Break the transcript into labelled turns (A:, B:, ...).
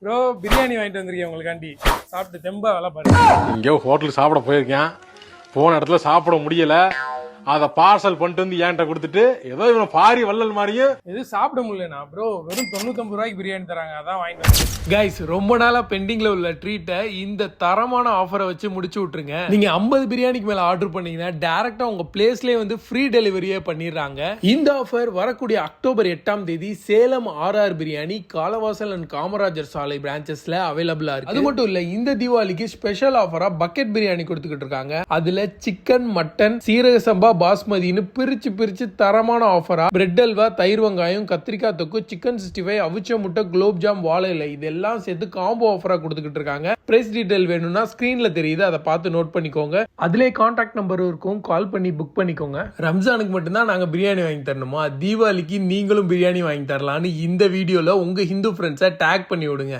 A: Bro biryani வாங்கிட்டு வந்திருக்கேன் உங்களுக்காண்டி. சாப்பிட்டு தெம்பா வேலை பாருங்க.
B: இங்கேயோ ஹோட்டலுக்கு சாப்பிட போயிருக்கேன், போன இடத்துல சாப்பிட முடியல, அதை பார்சல் பண்ணிட்டு வந்து என்கிட்ட கொடுத்துட்டு ஏதோ இவன் பாரி வள்ளல் மாதிரியும்
A: எது சாப்பிட முடியலண்ணா ப்ரோ, வெறும் 99 ரூபாய்க்கு பிரியாணி தராங்க, அதான் வாங்கிட்டு வந்தேன். கைஸ், ரொம்ப நாளா பெண்டிங்ல உள்ள ட்ரீட்டை இந்த தரமான ஆஃபரை வச்சு முடிச்சு விட்டுருங்க. நீங்க 50 பிரியாணிக்கு மேல ஆர்டர் பண்ணீங்கன்னா டைரக்டா உங்க பிளேஸ்லயே வந்து ஃப்ரீ டெலிவரியே பண்ணிடுறாங்க. இந்த ஆஃபர் வரக்கூடிய அக்டோபர் 8ஆம் தேதி சேலம் RR பிரியாணி காலவாசல் அண்ட் காமராஜர் சாலை பிரான்ச்சஸ்ல அவைலபிளா இருக்கு. அது மட்டும் இல்ல, இந்த தீபாவளிக்கு ஸ்பெஷல் ஆஃபரா பக்கெட் பிரியாணி கொடுத்துக்கிட்டு இருக்காங்க. அதுல சிக்கன், மட்டன், சீரக சம்பா, பாஸ்மதினு பிரிச்சு தரமான ஆஃபரா பிரெட் அல்வா, தயிர் வெங்காயம், கத்திரிக்காய் தொக்கு, சிக்கன் 65, அவிச்ச முட்டை, குலோப் ஜாம், வாழை இலை இதெல்லாம் சேர்த்து காம்போ ஆஃபரா கொடுத்துக்கிட்டு இருக்காங்க. பிரைஸ் டீடைல் வேணும்னா ஸ்கிரீன்ல தெரியுது, அதை பார்த்து நோட் பண்ணிக்கோங்க. அதுலயே கான்டாக்ட் நம்பரும் இருக்கும், கால் பண்ணி புக் பண்ணிக்கோங்க. ரம்ஜானுக்கு மட்டும்தான் நாங்க பிரியாணி வாங்கி தரணுமா? தீபாவளிக்கு நீங்களும் பிரியாணி வாங்கி தரலாம்னு இந்த வீடியோல உங்க ஹிந்து ஃப்ரெண்ட்ஸை டேக் பண்ணி விடுங்க.